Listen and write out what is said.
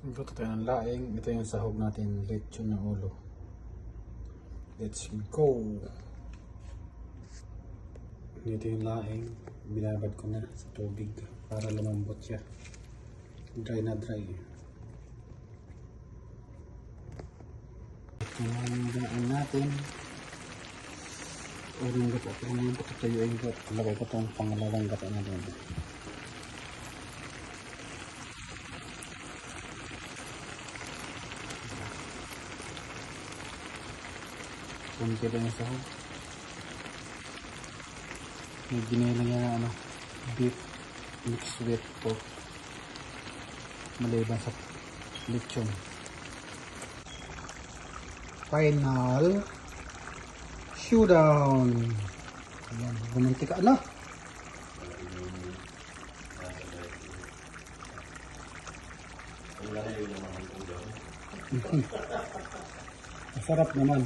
Luto tayo ng laing. Ito yung sahog natin. Lechon ng ulo. Let's go! Dito yung laing. Binabad ko na sa tubig para lumambot siya. Dry na dry. Ito yung laing natin. Unang gato. Unang gato tayo yung gato. Lagay ko itong pangalawang gato na doon. Kunti lang yung sahog. May ginela niya na beef mixed with pork. Maliban sa lechon. Final showdown. Ayan, bumanti ka ala. Masarap naman.